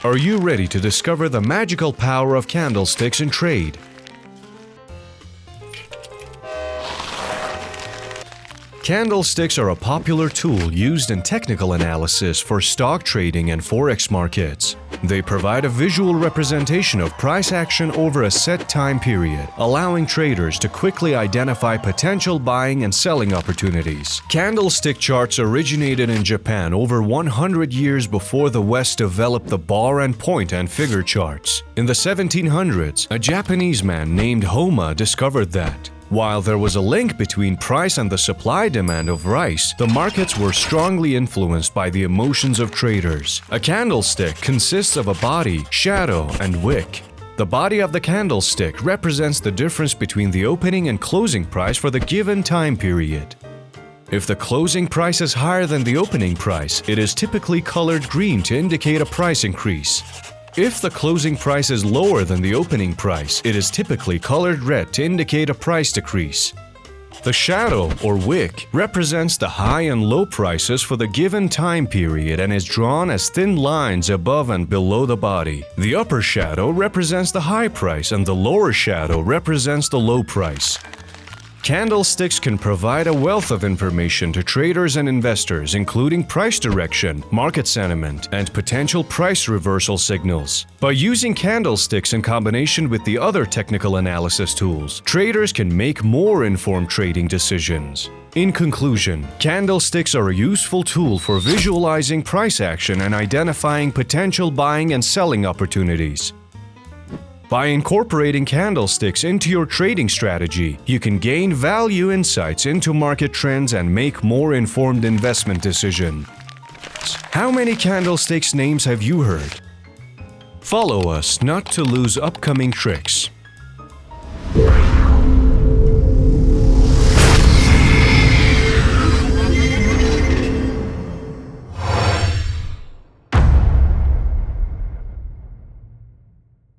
Are you ready to discover the magical power of candlesticks in trade? Candlesticks are a popular tool used in technical analysis for stock trading and forex markets. They provide a visual representation of price action over a set time period, allowing traders to quickly identify potential buying and selling opportunities. Candlestick charts originated in Japan over 100 years before the West developed the bar and point and figure charts. In the 1700s, a Japanese man named Homa discovered that while there was a link between price and the supply-demand of rice, the markets were strongly influenced by the emotions of traders. A candlestick consists of a body, shadow, and wick. The body of the candlestick represents the difference between the opening and closing price for the given time period. If the closing price is higher than the opening price, it is typically colored green to indicate a price increase. If the closing price is lower than the opening price, it is typically colored red to indicate a price decrease. The shadow, or wick, represents the high and low prices for the given time period and is drawn as thin lines above and below the body. The upper shadow represents the high price and the lower shadow represents the low price. Candlesticks can provide a wealth of information to traders and investors, including price direction, market sentiment, and potential price reversal signals. By using candlesticks in combination with the other technical analysis tools, traders can make more informed trading decisions. In conclusion, candlesticks are a useful tool for visualizing price action and identifying potential buying and selling opportunities. By incorporating candlesticks into your trading strategy, you can gain value insights into market trends and make more informed investment decisions. How many candlesticks names have you heard? Follow us not to lose upcoming tricks.